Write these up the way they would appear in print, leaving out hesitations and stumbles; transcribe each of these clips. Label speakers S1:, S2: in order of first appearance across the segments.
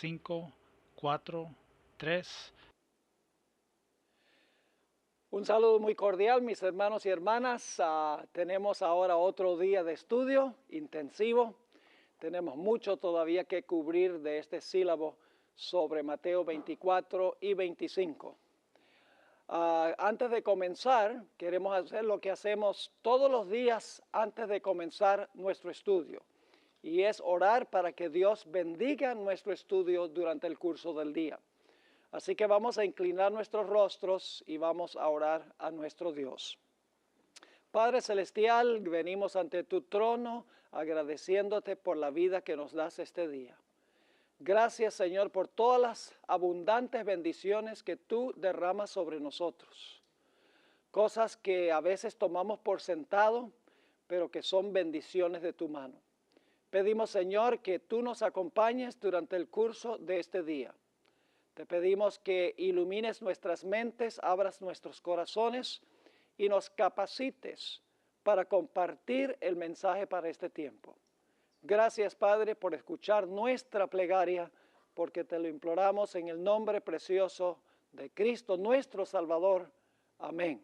S1: 5, 4, 3.
S2: Un saludo muy cordial, mis hermanos y hermanas. Tenemos ahora otro día de estudio intensivo. Tenemos mucho todavía que cubrir de este sílabo sobre Mateo 24 y 25. Antes de comenzar, queremos hacer lo que hacemos todos los días antes de comenzar nuestro estudio. Y es orar para que Dios bendiga nuestro estudio durante el curso del día. Así que vamos a inclinar nuestros rostros y vamos a orar a nuestro Dios. Padre Celestial, venimos ante tu trono agradeciéndote por la vida que nos das este día. Gracias, Señor, por todas las abundantes bendiciones que tú derramas sobre nosotros. Cosas que a veces tomamos por sentado, pero que son bendiciones de tu mano. Pedimos, Señor, que tú nos acompañes durante el curso de este día. Te pedimos que ilumines nuestras mentes, abras nuestros corazones y nos capacites para compartir el mensaje para este tiempo. Gracias, Padre, por escuchar nuestra plegaria, porque te lo imploramos en el nombre precioso de Cristo, nuestro Salvador. Amén.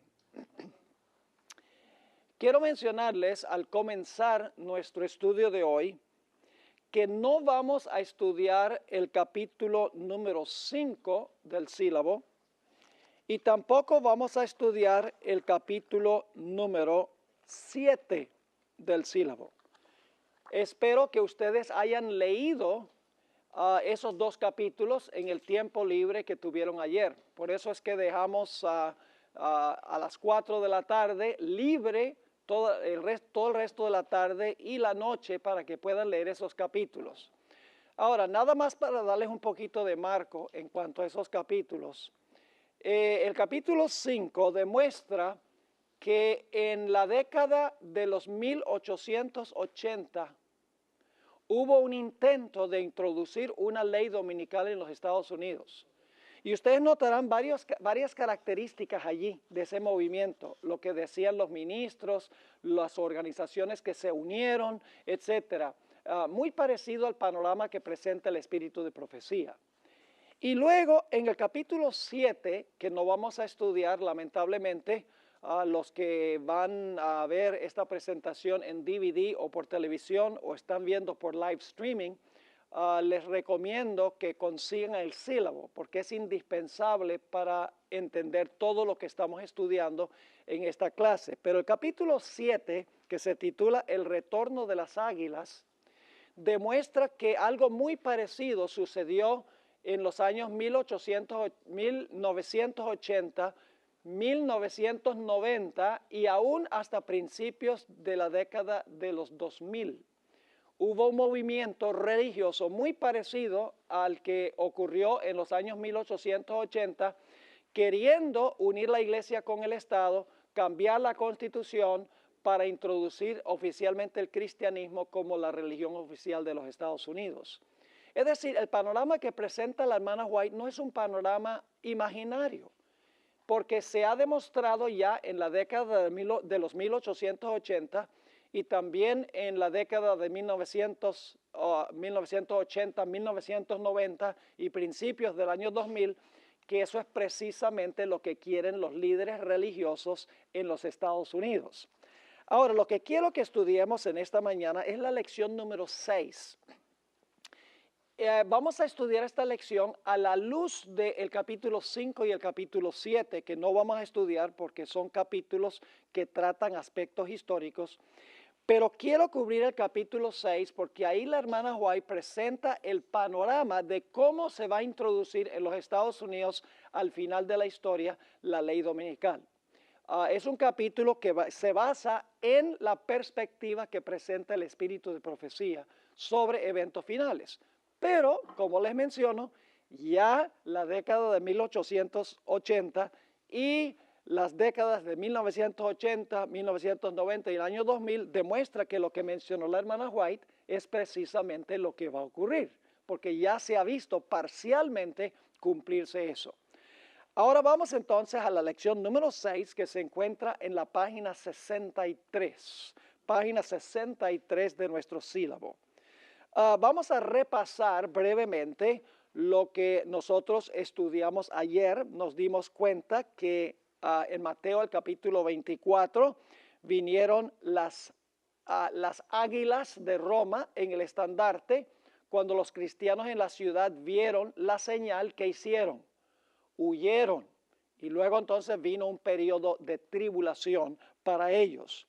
S2: Quiero mencionarles al comenzar nuestro estudio de hoy que no vamos a estudiar el capítulo número 5 del sílabo y tampoco vamos a estudiar el capítulo número 7 del sílabo. Espero que ustedes hayan leído esos dos capítulos en el tiempo libre que tuvieron ayer. Por eso es que dejamos a las 4 de la tarde libre todo el resto de la tarde y la noche para que puedan leer esos capítulos. Ahora, nada más para darles un poquito de marco en cuanto a esos capítulos. El capítulo 5 demuestra que en la década de los 1880 hubo un intento de introducir una ley dominical en los Estados Unidos. Y ustedes notarán varias características allí de ese movimiento, lo que decían los ministros, las organizaciones que se unieron, etcétera. Muy parecido al panorama que presenta el espíritu de profecía. Y luego en el capítulo 7, que no vamos a estudiar lamentablemente, los que van a ver esta presentación en DVD o por televisión o están viendo por live streaming, les recomiendo que consigan el sílabo porque es indispensable para entender todo lo que estamos estudiando en esta clase. Pero el capítulo 7, que se titula El retorno de las águilas, demuestra que algo muy parecido sucedió en los años 1980, 1990 y aún hasta principios de la década de los 2000. Hubo un movimiento religioso muy parecido al que ocurrió en los años 1880, queriendo unir la iglesia con el Estado, cambiar la constitución para introducir oficialmente el cristianismo como la religión oficial de los Estados Unidos. Es decir, el panorama que presenta la hermana White no es un panorama imaginario, porque se ha demostrado ya en la década de los 1880 y también en la década de 1980, 1990 y principios del año 2000, que eso es precisamente lo que quieren los líderes religiosos en los Estados Unidos. Ahora, lo que quiero que estudiemos en esta mañana es la lección número 6. Vamos a estudiar esta lección a la luz del capítulo 5 y el capítulo 7, que no vamos a estudiar porque son capítulos que tratan aspectos históricos. Pero quiero cubrir el capítulo 6 porque ahí la hermana White presenta el panorama de cómo se va a introducir en los Estados Unidos al final de la historia la ley dominical. Es un capítulo que se basa en la perspectiva que presenta el espíritu de profecía sobre eventos finales. Pero, como les menciono, ya la década de 1880 y las décadas de 1980, 1990 y el año 2000 demuestra que lo que mencionó la hermana White es precisamente lo que va a ocurrir, porque ya se ha visto parcialmente cumplirse eso. Ahora vamos entonces a la lección número 6 que se encuentra en la página 63 de nuestro sílabo. Vamos a repasar brevemente lo que nosotros estudiamos ayer, nos dimos cuenta que en Mateo el capítulo 24 vinieron las águilas de Roma en el estandarte cuando los cristianos en la ciudad vieron la señal que hicieron, huyeron y luego entonces vino un periodo de tribulación para ellos.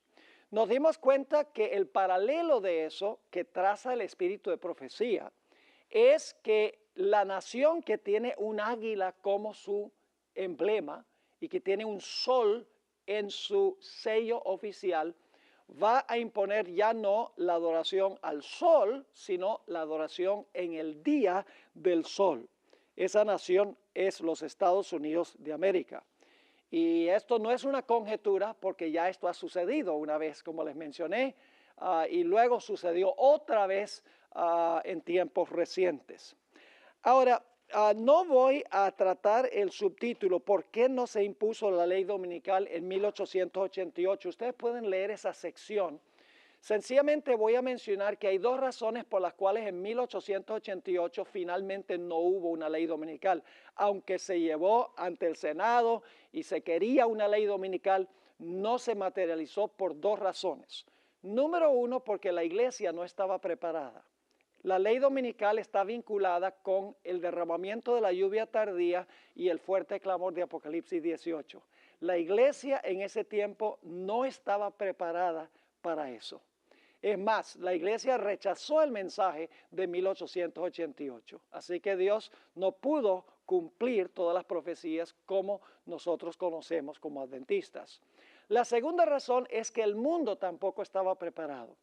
S2: Nos dimos cuenta que el paralelo de eso que traza el espíritu de profecía es que la nación que tiene un águila como su emblema y que tiene un sol en su sello oficial va a imponer ya no la adoración al sol, sino la adoración en el día del sol. Esa nación es los Estados Unidos de América. Y esto no es una conjetura porque ya esto ha sucedido una vez, como les mencioné, y luego sucedió otra vez en tiempos recientes. Ahora, no voy a tratar el subtítulo ¿Por qué no se impuso la ley dominical en 1888? Ustedes pueden leer esa sección. Sencillamente voy a mencionar que hay dos razones por las cuales en 1888 finalmente no hubo una ley dominical. Aunque se llevó ante el Senado y se quería una ley dominical, no se materializó por dos razones. Número uno, porque la iglesia no estaba preparada. La ley dominical está vinculada con el derramamiento de la lluvia tardía y el fuerte clamor de Apocalipsis 18. La iglesia en ese tiempo no estaba preparada para eso. Es más, la iglesia rechazó el mensaje de 1888. Así que Dios no pudo cumplir todas las profecías como nosotros conocemos como adventistas. La segunda razón es que el mundo tampoco estaba preparado.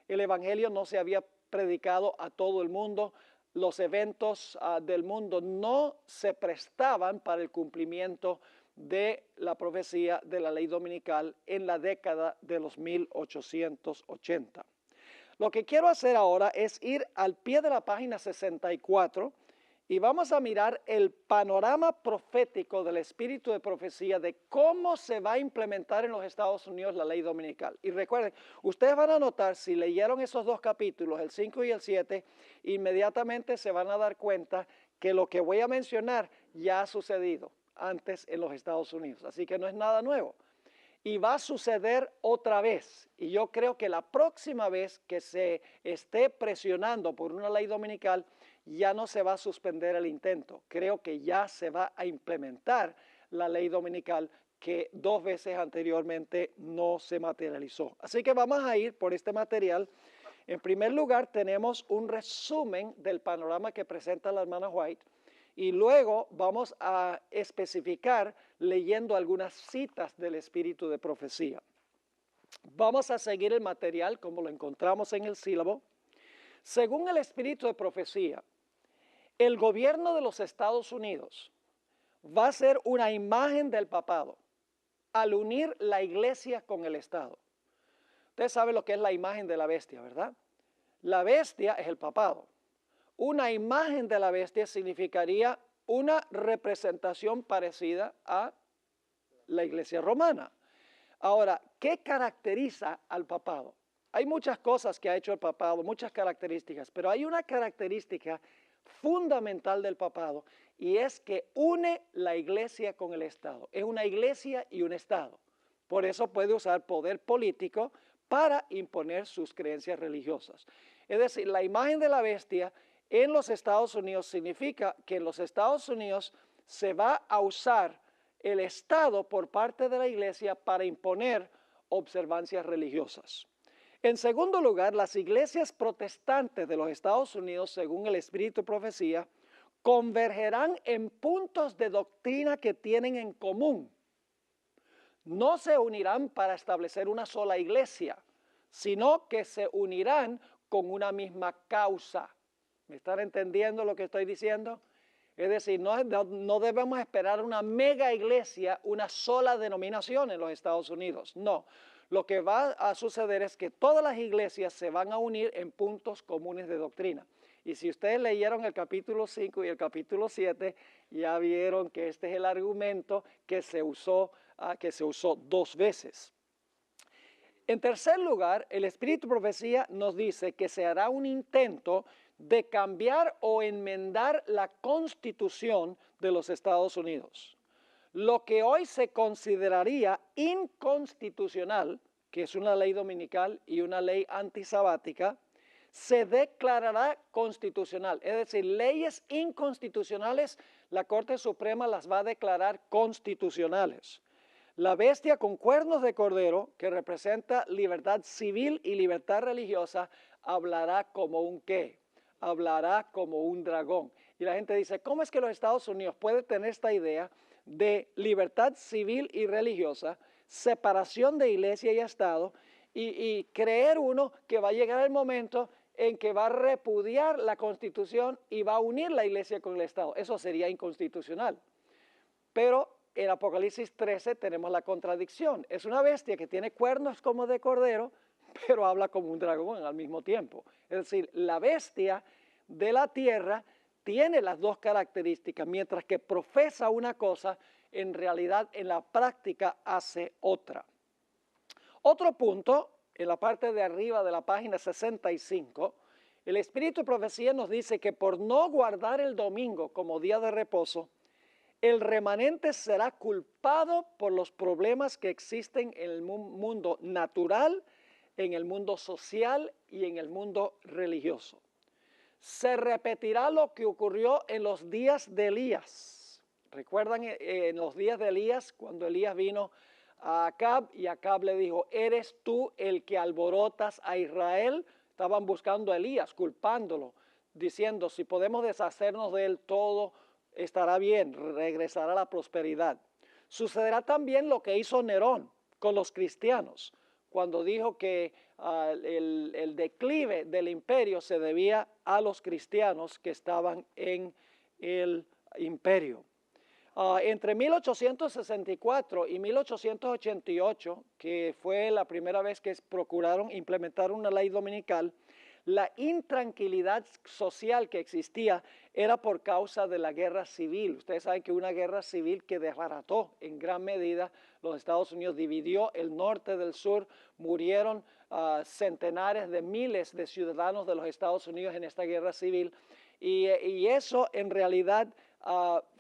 S2: El evangelio no se había predicado a todo el mundo. Los eventos del mundo no se prestaban para el cumplimiento de la profecía de la ley dominical en la década de los 1880. Lo que quiero hacer ahora es ir al pie de la página 64 y vamos a mirar el panorama profético del espíritu de profecía de cómo se va a implementar en los Estados Unidos la ley dominical. Y recuerden, ustedes van a notar, si leyeron esos dos capítulos, el 5 y el 7, inmediatamente se van a dar cuenta que lo que voy a mencionar ya ha sucedido antes en los Estados Unidos. Así que no es nada nuevo. Y va a suceder otra vez. Y yo creo que la próxima vez que se esté presionando por una ley dominical, ya no se va a suspender el intento. Creo que ya se va a implementar la ley dominical que dos veces anteriormente no se materializó. Así que vamos a ir por este material. En primer lugar, tenemos un resumen del panorama que presenta la hermana White. Y luego vamos a especificar leyendo algunas citas del espíritu de profecía. Vamos a seguir el material como lo encontramos en el sílabo. Según el espíritu de profecía, el gobierno de los Estados Unidos va a ser una imagen del papado al unir la iglesia con el Estado. Ustedes saben lo que es la imagen de la bestia, ¿verdad? La bestia es el papado. Una imagen de la bestia significaría una representación parecida a la iglesia romana. Ahora, ¿qué caracteriza al papado? Hay muchas cosas que ha hecho el papado, muchas características, pero hay una característica fundamental del papado y es que une la iglesia con el Estado. Es una iglesia y un Estado. Por eso puede usar poder político para imponer sus creencias religiosas. Es decir, la imagen de la bestia en los Estados Unidos significa que en los Estados Unidos se va a usar el Estado por parte de la iglesia para imponer observancias religiosas. En segundo lugar, las iglesias protestantes de los Estados Unidos, según el espíritu de profecía, convergerán en puntos de doctrina que tienen en común. No se unirán para establecer una sola iglesia, sino que se unirán con una misma causa. ¿Me están entendiendo lo que estoy diciendo? Es decir, no debemos esperar una mega iglesia, una sola denominación en los Estados Unidos. No, lo que va a suceder es que todas las iglesias se van a unir en puntos comunes de doctrina. Y si ustedes leyeron el capítulo 5 y el capítulo 7, ya vieron que este es el argumento que se usó dos veces. En tercer lugar, el espíritu de profecía nos dice que se hará un intento de cambiar o enmendar la Constitución de los Estados Unidos. Lo que hoy se consideraría inconstitucional, que es una ley dominical y una ley antisabática, se declarará constitucional. Es decir, leyes inconstitucionales, la Corte Suprema las va a declarar constitucionales. La bestia con cuernos de cordero, que representa libertad civil y libertad religiosa, hablará como un ¿qué? Hablará como un dragón. Y la gente dice, ¿cómo es que los Estados Unidos pueden tener esta idea de libertad civil y religiosa, separación de iglesia y Estado, y creer uno que va a llegar el momento en que va a repudiar la Constitución y va a unir la iglesia con el Estado? Eso sería inconstitucional. Pero en Apocalipsis 13 tenemos la contradicción. Es una bestia que tiene cuernos como de cordero, pero habla como un dragón al mismo tiempo. Es decir, la bestia de la tierra tiene las dos características, mientras que profesa una cosa, en realidad en la práctica hace otra. Otro punto, en la parte de arriba de la página 65, el Espíritu de Profecía nos dice que por no guardar el domingo como día de reposo, el remanente será culpado por los problemas que existen en el mundo natural, en el mundo social y en el mundo religioso. Se repetirá lo que ocurrió en los días de Elías. ¿Recuerdan en los días de Elías, cuando Elías vino a Acab y Acab le dijo, ¿eres tú el que alborotas a Israel? Estaban buscando a Elías, culpándolo, diciendo, si podemos deshacernos de él, todo estará bien, regresará la prosperidad. Sucederá también lo que hizo Nerón con los cristianos, cuando dijo que el declive del imperio se debía a los cristianos que estaban en el imperio. Entre 1864 y 1888, que fue la primera vez que procuraron implementar una ley dominical, la intranquilidad social que existía era por causa de la guerra civil. Ustedes saben que una guerra civil que desbarató en gran medida los Estados Unidos, dividió el norte del sur, murieron centenares de miles de ciudadanos de los Estados Unidos en esta guerra civil, y eso en realidad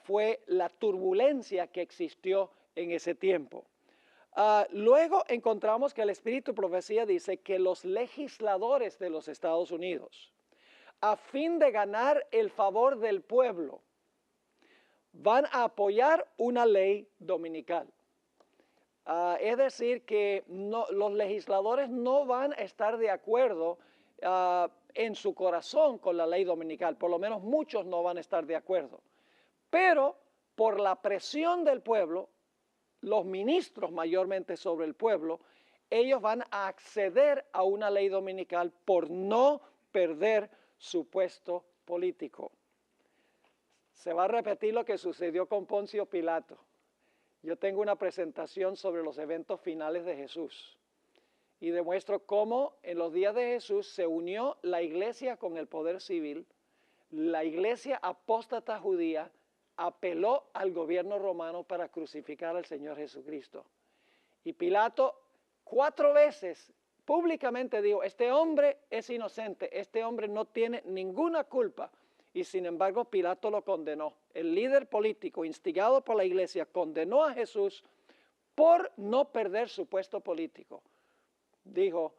S2: fue la turbulencia que existió en ese tiempo. Luego encontramos que el Espíritu de Profecía dice que los legisladores de los Estados Unidos, a fin de ganar el favor del pueblo, van a apoyar una ley dominical. Es decir, que los legisladores no van a estar de acuerdo en su corazón con la ley dominical, por lo menos muchos no van a estar de acuerdo. Pero por la presión del pueblo, los ministros mayormente sobre el pueblo, ellos van a acceder a una ley dominical por no perder su puesto político. Se va a repetir lo que sucedió con Poncio Pilato. Yo tengo una presentación sobre los eventos finales de Jesús y demuestro cómo en los días de Jesús se unió la iglesia con el poder civil. La iglesia apóstata judía apeló al gobierno romano para crucificar al Señor Jesucristo. Y Pilato 4 veces públicamente dijo, este hombre es inocente, este hombre no tiene ninguna culpa. Y sin embargo Pilato lo condenó. El líder político instigado por la iglesia condenó a Jesús por no perder su puesto político. Dijo,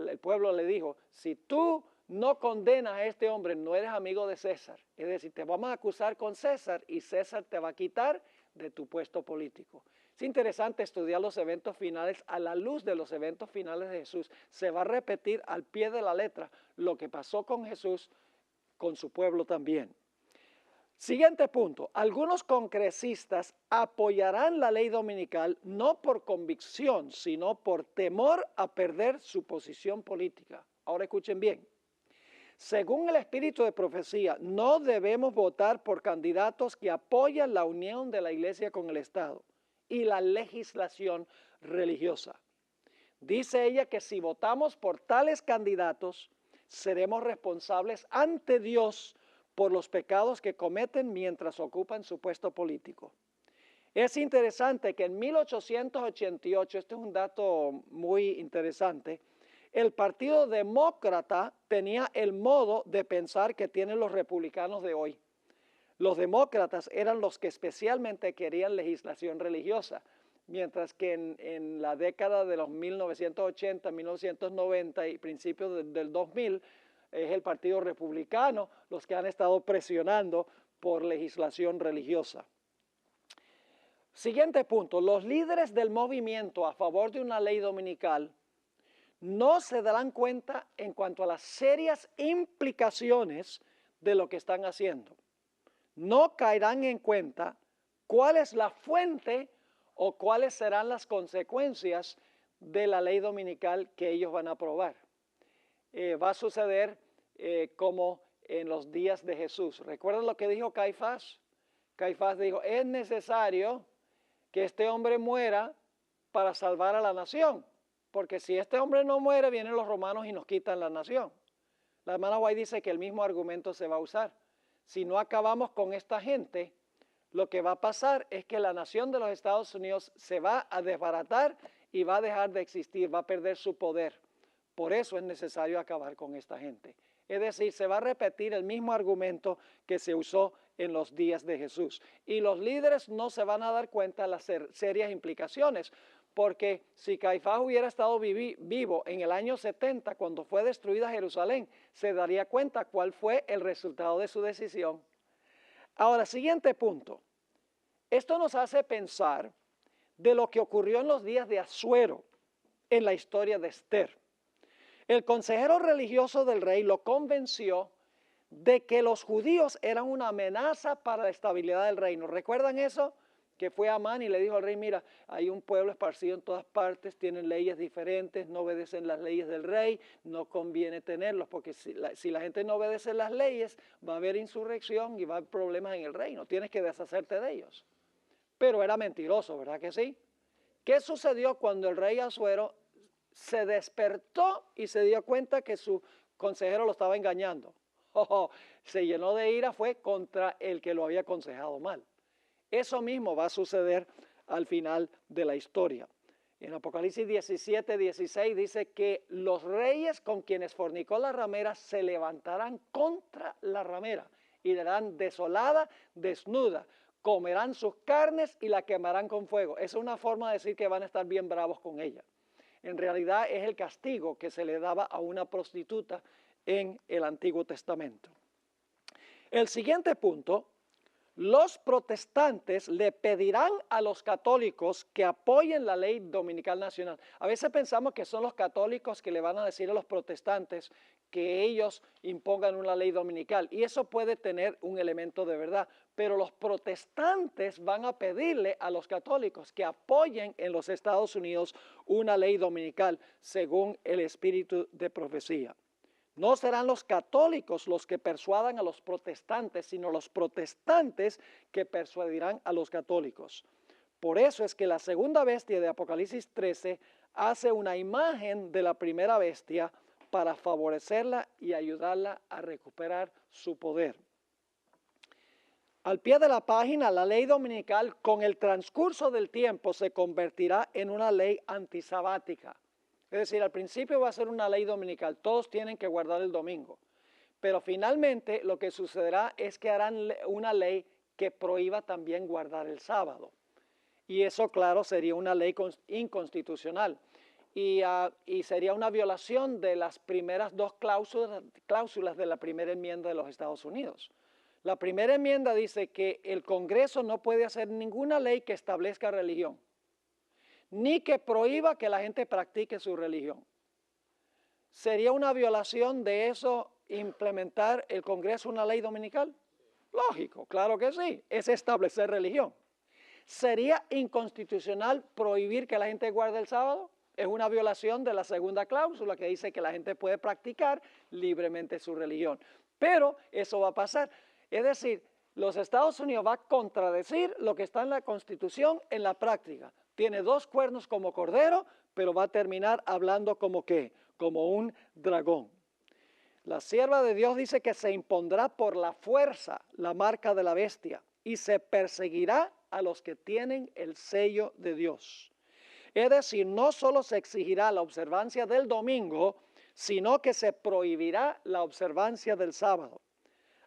S2: el pueblo le dijo, si tú no condenas a este hombre, no eres amigo de César. Es decir, te vamos a acusar con César y César te va a quitar de tu puesto político. Es interesante estudiar los eventos finales a la luz de los eventos finales de Jesús. Se va a repetir al pie de la letra lo que pasó con Jesús, con su pueblo también. Siguiente punto. Algunos congresistas apoyarán la ley dominical no por convicción, sino por temor a perder su posición política. Ahora escuchen bien. Según el Espíritu de Profecía, no debemos votar por candidatos que apoyan la unión de la iglesia con el Estado y la legislación religiosa. Dice ella que si votamos por tales candidatos, seremos responsables ante Dios por los pecados que cometen mientras ocupan su puesto político. Es interesante que en 1888, este es un dato muy interesante, El Partido Demócrata tenía el modo de pensar que tienen los republicanos de hoy. Los demócratas eran los que especialmente querían legislación religiosa, mientras que en la década de los 1980, 1990 y principios del 2000, es el Partido Republicano los que han estado presionando por legislación religiosa. Siguiente punto, los líderes del movimiento a favor de una ley dominical no se darán cuenta en cuanto a las serias implicaciones de lo que están haciendo. No caerán en cuenta cuál es la fuente o cuáles serán las consecuencias de la ley dominical que ellos van a aprobar. Va a suceder como en los días de Jesús. ¿Recuerdan lo que dijo Caifás? Caifás dijo, es necesario que este hombre muera para salvar a la nación, porque si este hombre no muere, vienen los romanos y nos quitan la nación. La hermana White dice que el mismo argumento se va a usar. Si no acabamos con esta gente, lo que va a pasar es que la nación de los Estados Unidos se va a desbaratar y va a dejar de existir, va a perder su poder. Por eso es necesario acabar con esta gente. Es decir, se va a repetir el mismo argumento que se usó en los días de Jesús. Y los líderes no se van a dar cuenta de las serias implicaciones, porque si Caifás hubiera estado vivo en el año 70, cuando fue destruida Jerusalén, se daría cuenta cuál fue el resultado de su decisión. Ahora, siguiente punto. Esto nos hace pensar de lo que ocurrió en los días de Asuero, en la historia de Esther. El consejero religioso del rey lo convenció de que los judíos eran una amenaza para la estabilidad del reino. ¿Recuerdan eso? Que fue Amán y le dijo al rey, mira, hay un pueblo esparcido en todas partes, tienen leyes diferentes, no obedecen las leyes del rey, no conviene tenerlos, porque si la gente no obedece las leyes, va a haber insurrección y va a haber problemas en el reino, tienes que deshacerte de ellos. Pero era mentiroso, ¿verdad que sí? ¿Qué sucedió cuando el rey Asuero se despertó y se dio cuenta que su consejero lo estaba engañando? Se llenó de ira, fue contra el que lo había aconsejado mal. Eso mismo va a suceder al final de la historia. En Apocalipsis 17, 16 dice que los reyes con quienes fornicó la ramera se levantarán contra la ramera y la harán desolada, desnuda. Comerán sus carnes y la quemarán con fuego. Es una forma de decir que van a estar bien bravos con ella. En realidad es el castigo que se le daba a una prostituta en el Antiguo Testamento. El siguiente punto, los protestantes le pedirán a los católicos que apoyen la ley dominical nacional. A veces pensamos que son los católicos que le van a decir a los protestantes que ellos impongan una ley dominical, y eso puede tener un elemento de verdad, pero los protestantes van a pedirle a los católicos que apoyen en los Estados Unidos una ley dominical según el espíritu de profecía. No serán los católicos los que persuadan a los protestantes, sino los protestantes que persuadirán a los católicos. Por eso es que la segunda bestia de Apocalipsis 13 hace una imagen de la primera bestia para favorecerla y ayudarla a recuperar su poder. Al pie de la página, la ley dominical con el transcurso del tiempo se convertirá en una ley antisabática. Es decir, al principio va a ser una ley dominical, todos tienen que guardar el domingo, pero finalmente lo que sucederá es que harán una ley que prohíba también guardar el sábado. Y eso, claro, sería una ley inconstitucional y sería una violación de las primeras dos cláusulas de la primera enmienda de los Estados Unidos. La primera enmienda dice que el Congreso no puede hacer ninguna ley que establezca religión, ni que prohíba que la gente practique su religión. ¿Sería una violación de eso implementar el Congreso una ley dominical? Lógico, claro que sí, es establecer religión. ¿Sería inconstitucional prohibir que la gente guarde el sábado? Es una violación de la segunda cláusula que dice que la gente puede practicar libremente su religión. Pero eso va a pasar. Es decir, los Estados Unidos va a contradecir lo que está en la Constitución en la práctica. Tiene dos cuernos como cordero, pero va a terminar hablando como ¿qué? Como un dragón. La sierva de Dios dice que se impondrá por la fuerza la marca de la bestia y se perseguirá a los que tienen el sello de Dios. Es decir, no solo se exigirá la observancia del domingo, sino que se prohibirá la observancia del sábado.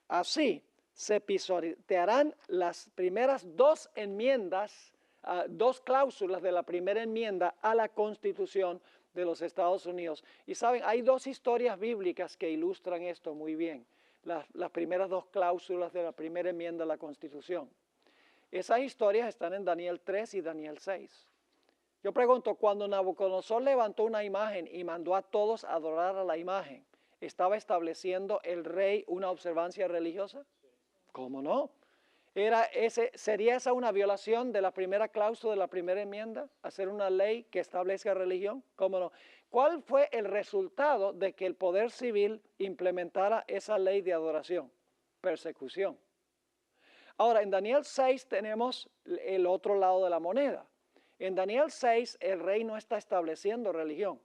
S2: Así, se pisotearán las primeras dos enmiendas, dos cláusulas de la primera enmienda a la Constitución de los Estados Unidos. Y saben, hay dos historias bíblicas que ilustran esto muy bien. Las primeras dos cláusulas de la primera enmienda a la Constitución. Esas historias están en Daniel 3 y Daniel 6. Yo pregunto, cuando Nabucodonosor levantó una imagen y mandó a todos a adorar a la imagen, ¿estaba estableciendo el rey una observancia religiosa? ¿Cómo no? ¿Sería esa una violación de la primera cláusula de la primera enmienda? ¿Hacer una ley que establezca religión? ¿Cómo no? ¿Cuál fue el resultado de que el poder civil implementara esa ley de adoración? Persecución. Ahora, en Daniel 6 tenemos el otro lado de la moneda. En Daniel 6 el rey no está estableciendo religión,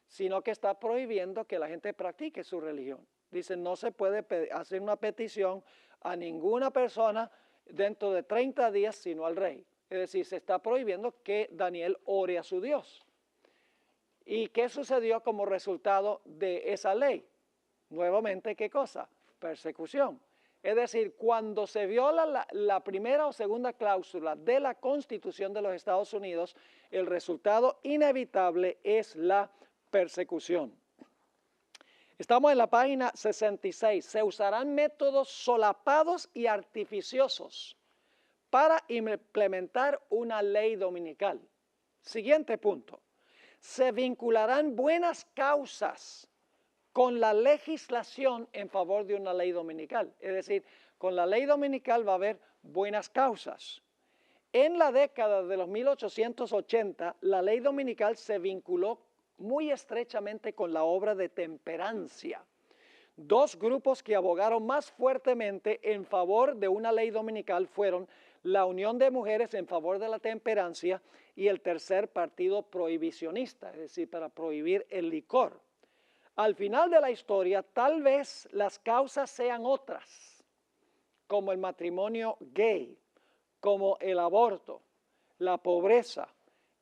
S2: sino que está prohibiendo que la gente practique su religión. Dice, no se puede hacer una petición a ninguna persona dentro de 30 días, sino al rey. Es decir, se está prohibiendo que Daniel ore a su Dios. ¿Y qué sucedió como resultado de esa ley? Nuevamente, ¿qué cosa? Persecución. Es decir, cuando se viola la primera o segunda cláusula de la Constitución de los Estados Unidos, el resultado inevitable es la persecución. Estamos en la página 66. Se usarán métodos solapados y artificiosos para implementar una ley dominical. Siguiente punto. Se vincularán buenas causas con la legislación en favor de una ley dominical. Es decir, con la ley dominical va a haber buenas causas. En la década de los 1880, la ley dominical se vinculó muy estrechamente con la obra de temperancia. Dos grupos que abogaron más fuertemente en favor de una ley dominical fueron la Unión de Mujeres en favor de la temperancia y el tercer partido prohibicionista, es decir, para prohibir el licor. Al final de la historia, tal vez las causas sean otras, como el matrimonio gay, como el aborto, la pobreza,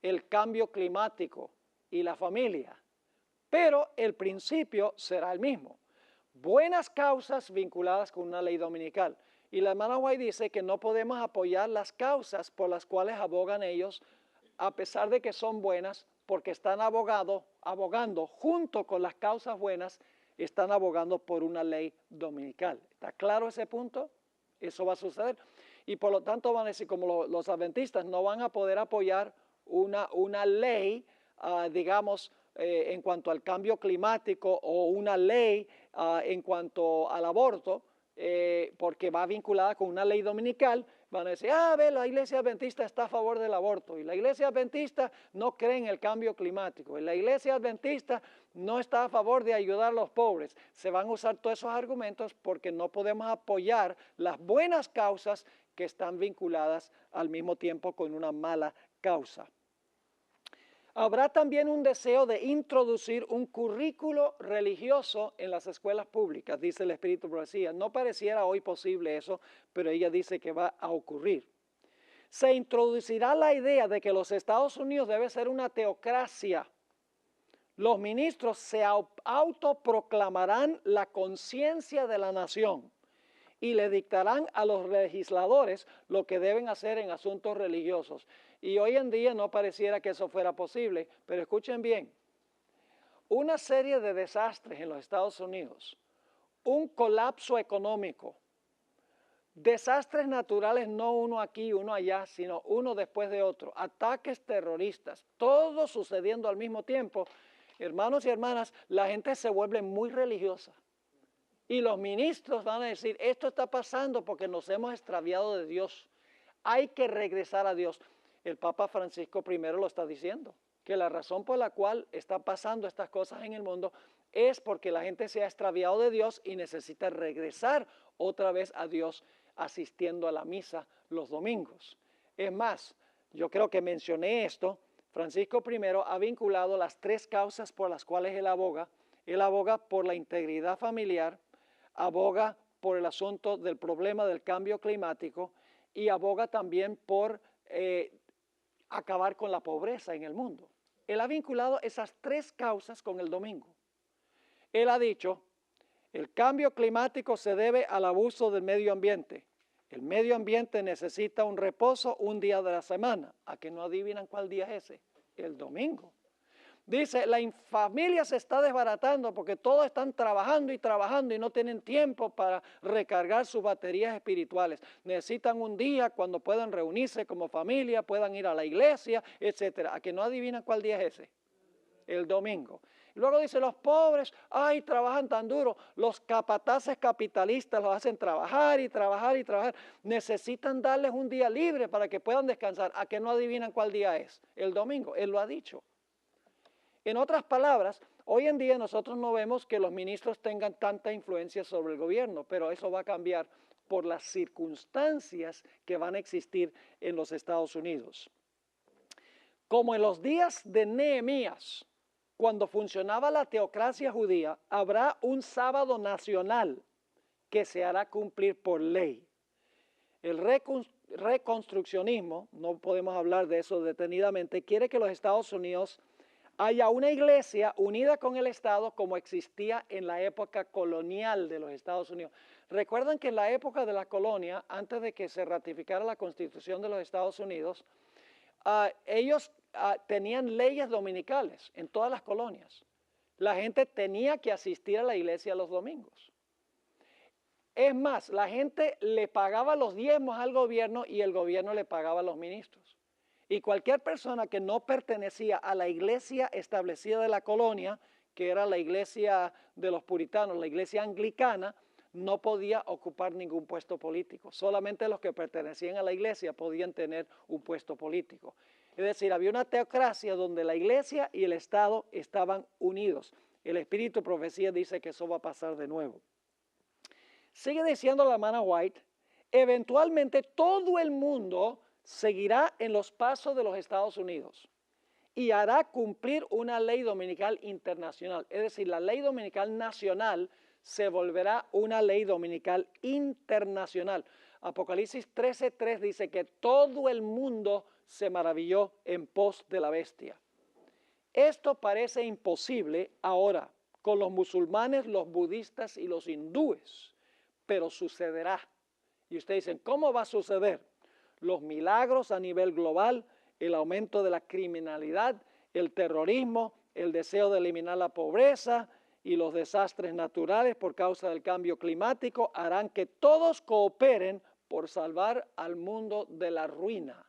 S2: el cambio climático y la familia. Pero el principio será el mismo. Buenas causas vinculadas con una ley dominical. Y la hermana White dice que no podemos apoyar las causas por las cuales abogan ellos, a pesar de que son buenas, porque están abogando junto con las causas buenas, están abogando por una ley dominical. ¿Está claro ese punto? Eso va a suceder. Y por lo tanto van a decir, como los adventistas no van a poder apoyar una ley, digamos, en cuanto al cambio climático o una ley en cuanto al aborto, porque va vinculada con una ley dominical, van a decir, la iglesia adventista está a favor del aborto y la iglesia adventista no cree en el cambio climático y la iglesia adventista no está a favor de ayudar a los pobres. Se van a usar todos esos argumentos porque no podemos apoyar las buenas causas que están vinculadas al mismo tiempo con una mala causa. Habrá también un deseo de introducir un currículo religioso en las escuelas públicas, dice el Espíritu de Profecía. No pareciera hoy posible eso, pero ella dice que va a ocurrir. Se introducirá la idea de que los Estados Unidos debe ser una teocracia. Los ministros se autoproclamarán la conciencia de la nación y le dictarán a los legisladores lo que deben hacer en asuntos religiosos. Y hoy en día no pareciera que eso fuera posible, pero escuchen bien, una serie de desastres en los Estados Unidos, un colapso económico, desastres naturales, no uno aquí, uno allá, sino uno después de otro, ataques terroristas, todo sucediendo al mismo tiempo. Hermanos y hermanas, la gente se vuelve muy religiosa. Y los ministros van a decir, esto está pasando porque nos hemos extraviado de Dios. Hay que regresar a Dios. El Papa Francisco I lo está diciendo, que la razón por la cual están pasando estas cosas en el mundo es porque la gente se ha extraviado de Dios y necesita regresar otra vez a Dios asistiendo a la misa los domingos. Es más, yo creo que mencioné esto, Francisco I ha vinculado las tres causas por las cuales él aboga. Él aboga por la integridad familiar, aboga por el asunto del problema del cambio climático y aboga también por acabar con la pobreza en el mundo. Él ha vinculado esas tres causas con el domingo. Él ha dicho, el cambio climático se debe al abuso del medio ambiente. El medio ambiente necesita un reposo un día de la semana. ¿A que no adivinan cuál día es ese? El domingo. Dice, la familia se está desbaratando porque todos están trabajando y no tienen tiempo para recargar sus baterías espirituales. Necesitan un día cuando puedan reunirse como familia, puedan ir a la iglesia, etc. ¿A que no adivinan cuál día es ese? El domingo. Luego dice, los pobres, ay, trabajan tan duro. Los capataces capitalistas los hacen trabajar y trabajar y trabajar. Necesitan darles un día libre para que puedan descansar. ¿A que no adivinan cuál día es? El domingo. Él lo ha dicho. En otras palabras, hoy en día nosotros no vemos que los ministros tengan tanta influencia sobre el gobierno, pero eso va a cambiar por las circunstancias que van a existir en los Estados Unidos. Como en los días de Nehemías, cuando funcionaba la teocracia judía, habrá un sábado nacional que se hará cumplir por ley. El reconstruccionismo, no podemos hablar de eso detenidamente, quiere que los Estados Unidos haya una iglesia unida con el Estado como existía en la época colonial de los Estados Unidos. Recuerdan que en la época de la colonia, antes de que se ratificara la Constitución de los Estados Unidos, ellos tenían leyes dominicales en todas las colonias. La gente tenía que asistir a la iglesia los domingos. Es más, la gente le pagaba los diezmos al gobierno y el gobierno le pagaba a los ministros. Y cualquier persona que no pertenecía a la iglesia establecida de la colonia, que era la iglesia de los puritanos, la iglesia anglicana, no podía ocupar ningún puesto político. Solamente los que pertenecían a la iglesia podían tener un puesto político. Es decir, había una teocracia donde la iglesia y el Estado estaban unidos. El espíritu de profecía dice que eso va a pasar de nuevo. Sigue diciendo la hermana White, eventualmente todo el mundo seguirá en los pasos de los Estados Unidos y hará cumplir una ley dominical internacional. Es decir, la ley dominical nacional se volverá una ley dominical internacional. Apocalipsis 13:3 dice que todo el mundo se maravilló en pos de la bestia. Esto parece imposible ahora con los musulmanes, los budistas y los hindúes, pero sucederá. Y ustedes dicen, ¿cómo va a suceder? Los milagros a nivel global, el aumento de la criminalidad, el terrorismo, el deseo de eliminar la pobreza y los desastres naturales por causa del cambio climático harán que todos cooperen por salvar al mundo de la ruina.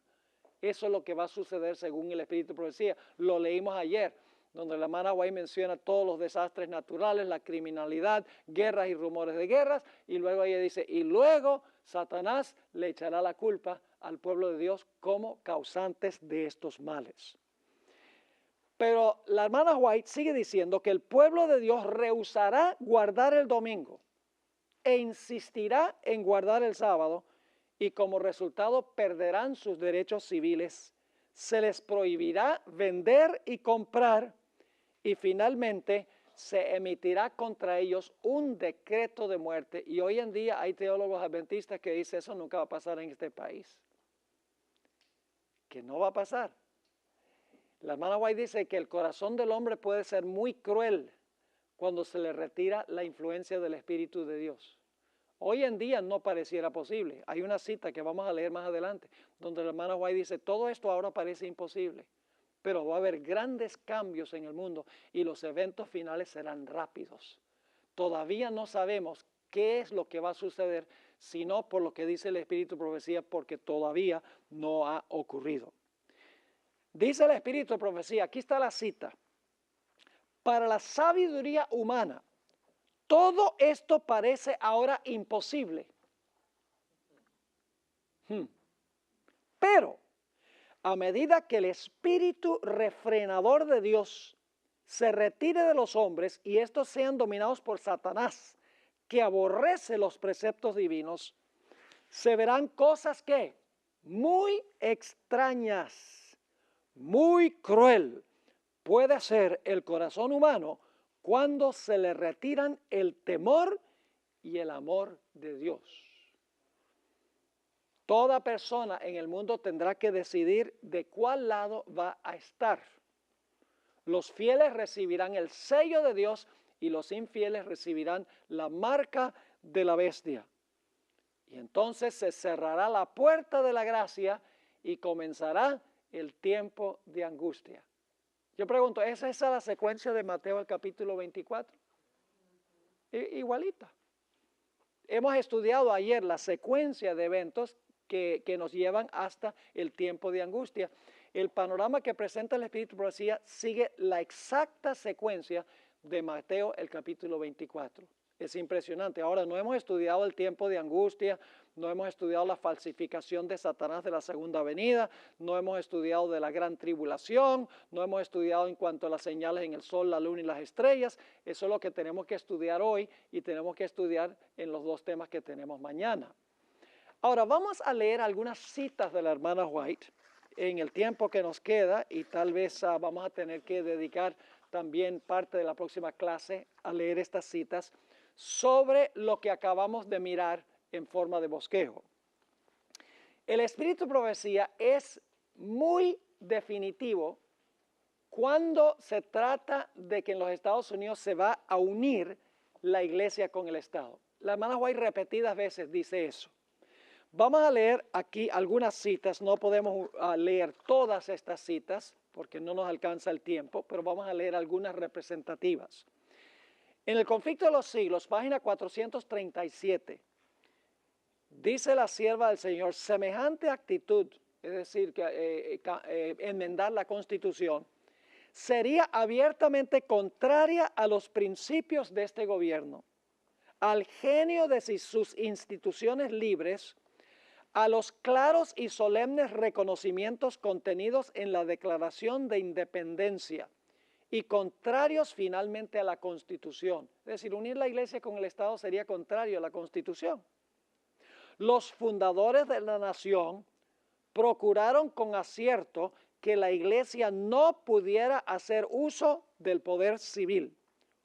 S2: Eso es lo que va a suceder según el Espíritu de Profecía. Lo leímos ayer, donde la hermana White menciona todos los desastres naturales, la criminalidad, guerras y rumores de guerras, y luego ella dice, y luego Satanás le echará la culpa al pueblo de Dios como causantes de estos males. Pero la hermana White sigue diciendo que el pueblo de Dios rehusará guardar el domingo e insistirá en guardar el sábado y como resultado perderán sus derechos civiles, se les prohibirá vender y comprar y finalmente se emitirá contra ellos un decreto de muerte. Y hoy en día hay teólogos adventistas que dicen eso nunca va a pasar en este país. Que no va a pasar. La hermana White dice que el corazón del hombre puede ser muy cruel cuando se le retira la influencia del Espíritu de Dios. Hoy en día no pareciera posible. Hay una cita que vamos a leer más adelante, donde la hermana White dice, todo esto ahora parece imposible, pero va a haber grandes cambios en el mundo y los eventos finales serán rápidos. Todavía no sabemos qué es lo que va a suceder, sino por lo que dice el Espíritu de Profecía, porque todavía no ha ocurrido. Dice el Espíritu de Profecía, aquí está la cita, para la sabiduría humana, todo esto parece ahora imposible. Pero a medida que el espíritu refrenador de Dios se retire de los hombres y estos sean dominados por Satanás, que aborrece los preceptos divinos, se verán cosas que muy extrañas, muy cruel puede ser el corazón humano cuando se le retiran el temor y el amor de Dios. Toda persona en el mundo tendrá que decidir de cuál lado va a estar. Los fieles recibirán el sello de Dios y los infieles recibirán la marca de la bestia. Y entonces se cerrará la puerta de la gracia y comenzará el tiempo de angustia. Yo pregunto, ¿es esa la secuencia de Mateo el capítulo 24? Igualita. Hemos estudiado ayer la secuencia de eventos que nos llevan hasta el tiempo de angustia. El panorama que presenta el Espíritu de Profecía sigue la exacta secuencia de Mateo el capítulo 24. Es impresionante. Ahora, no hemos estudiado el tiempo de angustia, no hemos estudiado la falsificación de Satanás de la segunda venida, no hemos estudiado de la gran tribulación, no hemos estudiado en cuanto a las señales en el sol, la luna y las estrellas. Eso es lo que tenemos que estudiar hoy y tenemos que estudiar en los dos temas que tenemos mañana. Ahora, vamos a leer algunas citas de la hermana White en el tiempo que nos queda y tal vez vamos a tener que dedicar también parte de la próxima clase a leer estas citas sobre lo que acabamos de mirar en forma de bosquejo. El Espíritu de Profecía es muy definitivo cuando se trata de que en los Estados Unidos se va a unir la iglesia con el Estado. La hermana White repetidas veces dice eso. Vamos a leer aquí algunas citas, no podemos leer todas estas citas porque no nos alcanza el tiempo, pero vamos a leer algunas representativas. En el Conflicto de los Siglos, página 437, dice la sierva del Señor, semejante actitud, es decir, enmendar la Constitución, sería abiertamente contraria a los principios de este gobierno, al genio de sus instituciones libres, a los claros y solemnes reconocimientos contenidos en la Declaración de Independencia y contrarios finalmente a la Constitución. Es decir, unir la iglesia con el Estado sería contrario a la Constitución. Los fundadores de la nación procuraron con acierto que la iglesia no pudiera hacer uso del poder civil,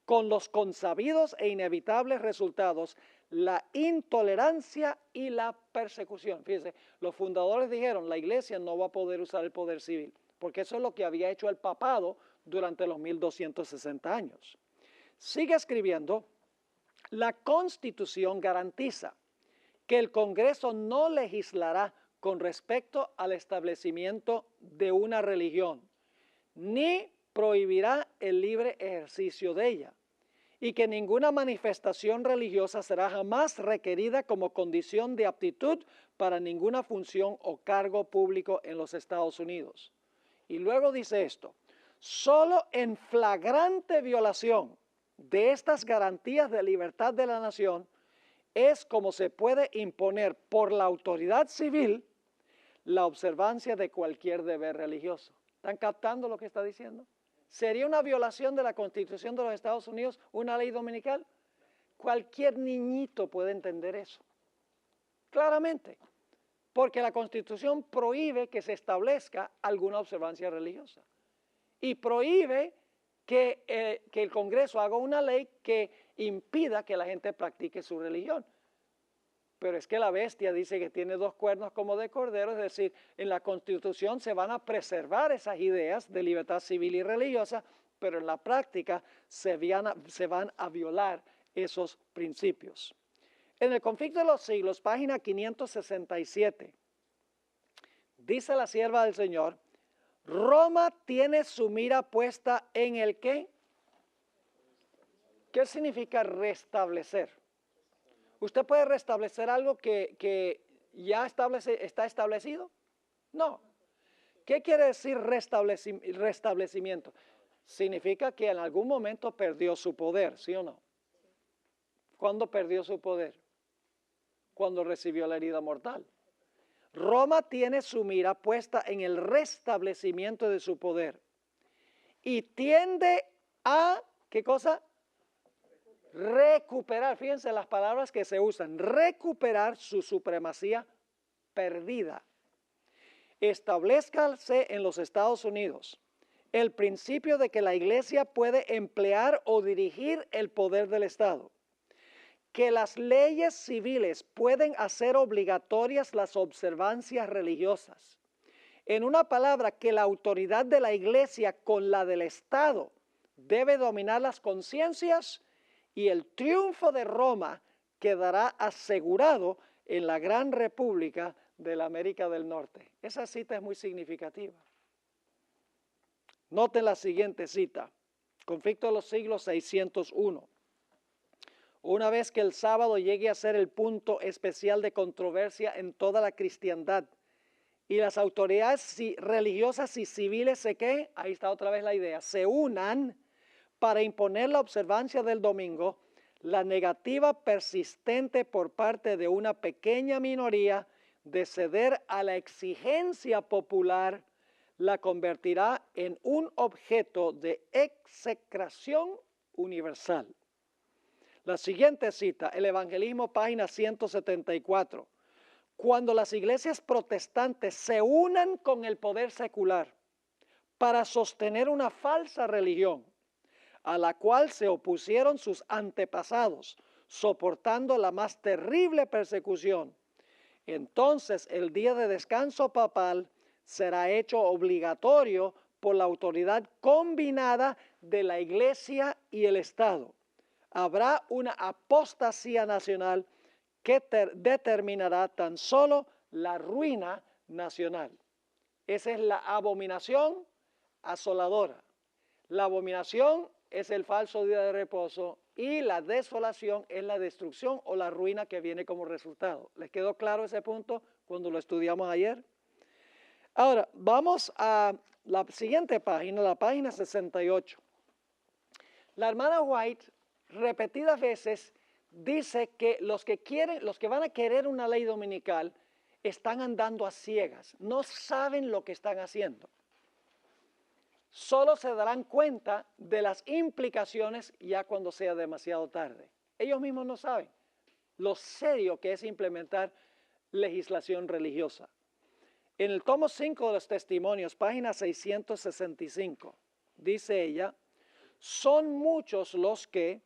S2: con los consabidos e inevitables resultados, la intolerancia y la persecución. Fíjense, los fundadores dijeron, la iglesia no va a poder usar el poder civil, porque eso es lo que había hecho el papado durante los 1260 años. Sigue escribiendo, la Constitución garantiza que el Congreso no legislará con respecto al establecimiento de una religión, ni prohibirá el libre ejercicio de ella, y que ninguna manifestación religiosa será jamás requerida como condición de aptitud para ninguna función o cargo público en los Estados Unidos. Y luego dice esto, solo en flagrante violación de estas garantías de libertad de la nación es como se puede imponer por la autoridad civil la observancia de cualquier deber religioso. ¿Están captando lo que está diciendo? ¿Sería una violación de la Constitución de los Estados Unidos una ley dominical? Cualquier niñito puede entender eso. Claramente. Porque la Constitución prohíbe que se establezca alguna observancia religiosa. Y prohíbe que el Congreso haga una ley que impida que la gente practique su religión. Pero es que la bestia dice que tiene dos cuernos como de cordero, es decir, en la Constitución se van a preservar esas ideas de libertad civil y religiosa, pero en la práctica se van a violar esos principios. En el Conflicto de los Siglos, página 567, dice la sierva del Señor, Roma tiene su mira puesta en el ¿qué? ¿Qué significa restablecer? ¿Usted puede restablecer algo que ya está establecido? No. ¿Qué quiere decir restablecimiento? Significa que en algún momento perdió su poder, ¿sí o no? ¿Cuándo perdió su poder? Cuando recibió la herida mortal. Roma tiene su mira puesta en el restablecimiento de su poder y tiende a, ¿qué cosa? Recuperar, fíjense las palabras que se usan, recuperar su supremacía perdida. Establezcase en los Estados Unidos el principio de que la iglesia puede emplear o dirigir el poder del Estado, que las leyes civiles pueden hacer obligatorias las observancias religiosas. En una palabra, que la autoridad de la iglesia con la del Estado debe dominar las conciencias y el triunfo de Roma quedará asegurado en la gran república de la América del Norte. Esa cita es muy significativa. Noten la siguiente cita, Conflicto de los Siglos 601. Una vez que el sábado llegue a ser el punto especial de controversia en toda la cristiandad y las autoridades religiosas y civiles ahí está otra vez la idea, se unan para imponer la observancia del domingo, la negativa persistente por parte de una pequeña minoría de ceder a la exigencia popular la convertirá en un objeto de execración universal. La siguiente cita, el Evangelismo, página 174. Cuando las iglesias protestantes se unan con el poder secular para sostener una falsa religión, a la cual se opusieron sus antepasados, soportando la más terrible persecución, entonces el día de descanso papal será hecho obligatorio por la autoridad combinada de la Iglesia y el Estado. Habrá una apostasía nacional que determinará tan solo la ruina nacional. Esa es la abominación asoladora. La abominación es el falso día de reposo y la desolación es la destrucción o la ruina que viene como resultado. ¿Les quedó claro ese punto cuando lo estudiamos ayer? Ahora, vamos a la siguiente página, la página 68. La hermana White repetidas veces dice que los que van a querer una ley dominical están andando a ciegas, no saben lo que están haciendo. Solo se darán cuenta de las implicaciones ya cuando sea demasiado tarde. Ellos mismos no saben lo serio que es implementar legislación religiosa. En el tomo 5 de los testimonios, página 665, dice ella, son muchos los que,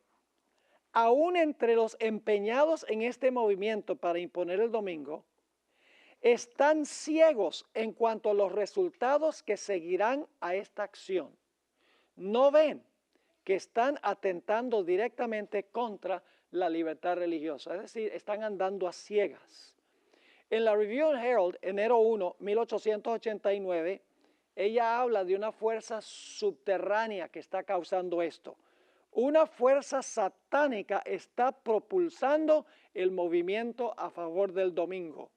S2: aún entre los empeñados en este movimiento para imponer el domingo, están ciegos en cuanto a los resultados que seguirán a esta acción. No ven que están atentando directamente contra la libertad religiosa, es decir, están andando a ciegas. En la Review and Herald, enero 1, 1889, ella habla de una fuerza subterránea que está causando esto. Una fuerza satánica está propulsando el movimiento a favor del domingo.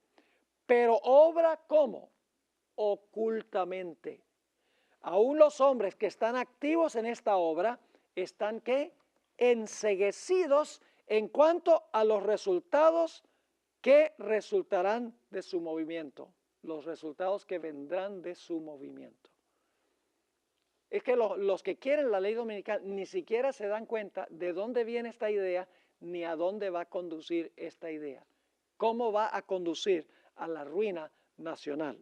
S2: Pero obra ¿cómo? Ocultamente. Aún los hombres que están activos en esta obra están ¿qué? Enceguecidos en cuanto a los resultados que resultarán de su movimiento. Los resultados que vendrán de su movimiento. Es que los que quieren la ley dominical ni siquiera se dan cuenta de dónde viene esta idea ni a dónde va a conducir esta idea. Cómo va a conducir a la ruina nacional.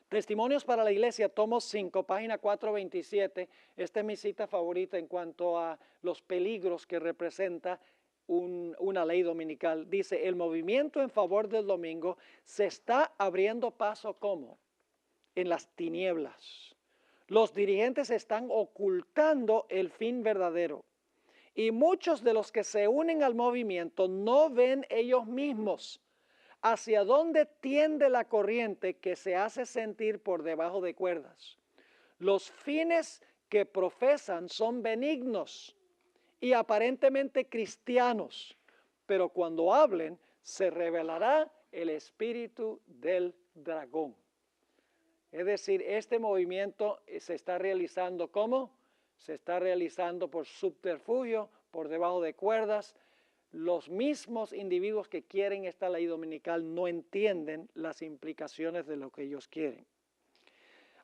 S2: Testimonios para la Iglesia, tomo 5, página 427. Esta es mi cita favorita en cuanto a los peligros que representa una ley dominical. Dice, el movimiento en favor del domingo se está abriendo paso ¿cómo? En las tinieblas. Los dirigentes están ocultando el fin verdadero. Y muchos de los que se unen al movimiento no ven ellos mismos hacia dónde tiende la corriente que se hace sentir por debajo de cuerdas. Los fines que profesan son benignos y aparentemente cristianos, pero cuando hablen se revelará el espíritu del dragón. Es decir, este movimiento se está realizando ¿cómo? Se está realizando por subterfugio, por debajo de cuerdas. Los mismos individuos que quieren esta ley dominical no entienden las implicaciones de lo que ellos quieren.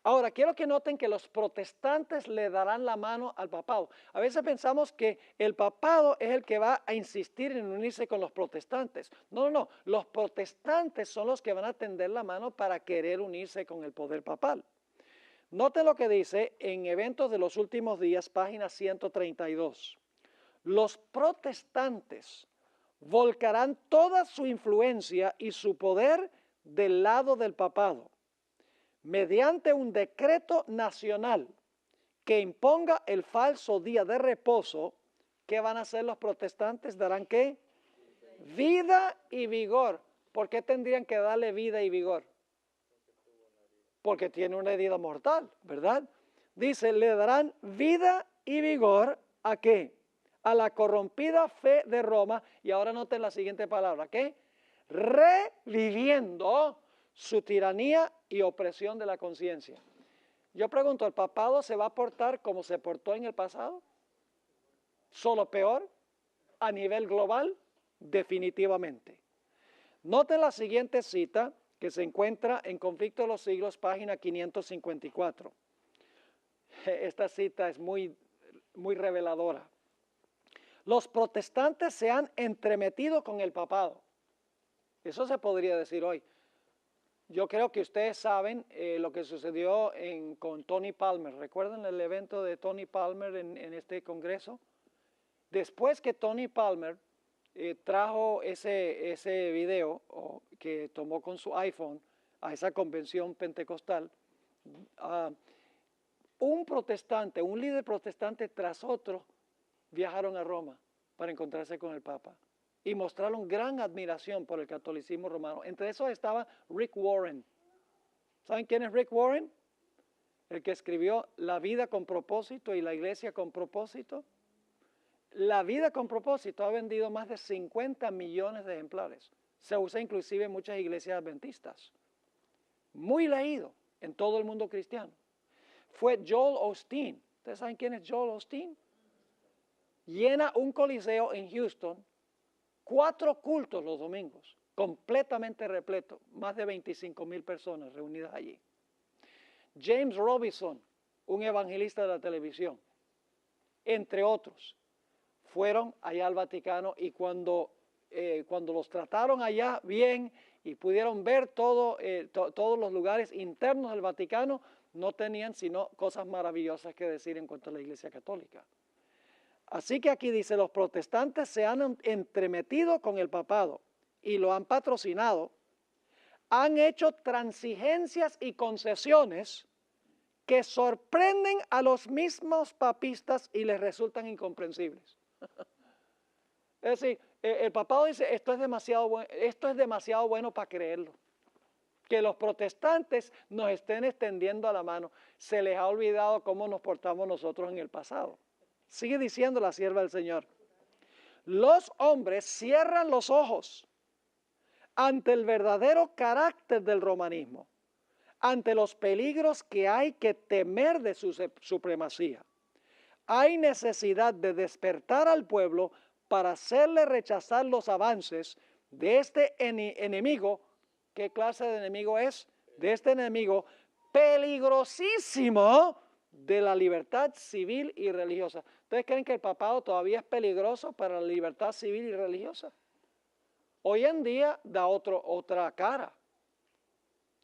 S2: Ahora, quiero que noten que los protestantes le darán la mano al papado. A veces pensamos que el papado es el que va a insistir en unirse con los protestantes. No. Los protestantes son los que van a tender la mano para querer unirse con el poder papal. Noten lo que dice en Eventos de los Últimos Días, página 132. Los protestantes volcarán toda su influencia y su poder del lado del papado, mediante un decreto nacional que imponga el falso día de reposo, ¿qué van a hacer los protestantes? ¿Darán qué? Vida y vigor. ¿Por qué tendrían que darle vida y vigor? Porque tiene una herida mortal, ¿verdad? Dice, le darán vida y vigor ¿a qué? A la corrompida fe de Roma. Y ahora noten la siguiente palabra, ¿qué? Reviviendo su tiranía y opresión de la conciencia. Yo pregunto, ¿el papado se va a portar como se portó en el pasado? ¿Solo peor? ¿A nivel global? Definitivamente. Noten la siguiente cita que se encuentra en Conflicto de los Siglos, página 554. Esta cita es muy reveladora. Los protestantes se han entremetido con el papado. Eso se podría decir hoy. Yo creo que ustedes saben lo que sucedió con Tony Palmer. ¿Recuerdan el evento de Tony Palmer en este congreso? Después que Tony Palmer trajo ese video que tomó con su iPhone a esa convención pentecostal, un líder protestante tras otro viajaron a Roma para encontrarse con el Papa y mostraron gran admiración por el catolicismo romano. Entre esos estaba Rick Warren. ¿Saben quién es Rick Warren? El que escribió La vida con propósito y La iglesia con propósito. La vida con propósito ha vendido más de 50 millones de ejemplares. Se usa inclusive en muchas iglesias adventistas. Muy leído en todo el mundo cristiano. Fue Joel Osteen. ¿Ustedes saben quién es Joel Osteen? Llena un coliseo en Houston, 4 cultos los domingos, completamente repleto, más de 25,000 personas reunidas allí. James Robinson, un evangelista de la televisión, entre otros, fueron allá al Vaticano y cuando los trataron allá bien y pudieron ver todos los lugares internos del Vaticano, no tenían sino cosas maravillosas que decir en cuanto a la Iglesia Católica. Así que aquí dice, los protestantes se han entremetido con el papado y lo han patrocinado, han hecho transigencias y concesiones que sorprenden a los mismos papistas y les resultan incomprensibles. Es decir, el papado dice, esto es demasiado bueno para creerlo. Que los protestantes nos estén extendiendo la mano. Se les ha olvidado cómo nos portamos nosotros en el pasado. Sigue diciendo la sierva del Señor. Los hombres cierran los ojos ante el verdadero carácter del romanismo, ante los peligros que hay que temer de su supremacía. Hay necesidad de despertar al pueblo para hacerle rechazar los avances de este enemigo. ¿Qué clase de enemigo es? De este enemigo peligrosísimo de la libertad civil y religiosa. ¿Ustedes creen que el papado todavía es peligroso para la libertad civil y religiosa? Hoy en día da otra cara.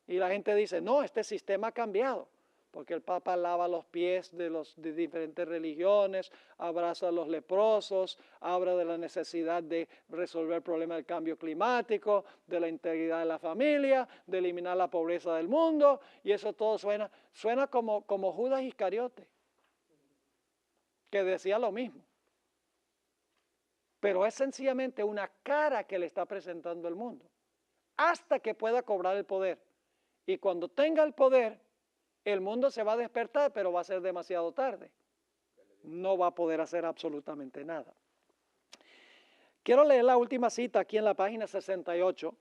S2: Y la gente dice, no, este sistema ha cambiado. Porque el Papa lava los pies de diferentes religiones, abraza a los leprosos, habla de la necesidad de resolver el problema del cambio climático, de la integridad de la familia, de eliminar la pobreza del mundo, y eso todo suena como Judas Iscariote, que decía lo mismo. Pero es sencillamente una cara que le está presentando el mundo, hasta que pueda cobrar el poder. Y cuando tenga el poder, el mundo se va a despertar, pero va a ser demasiado tarde. No va a poder hacer absolutamente nada. Quiero leer la última cita aquí en la página 68.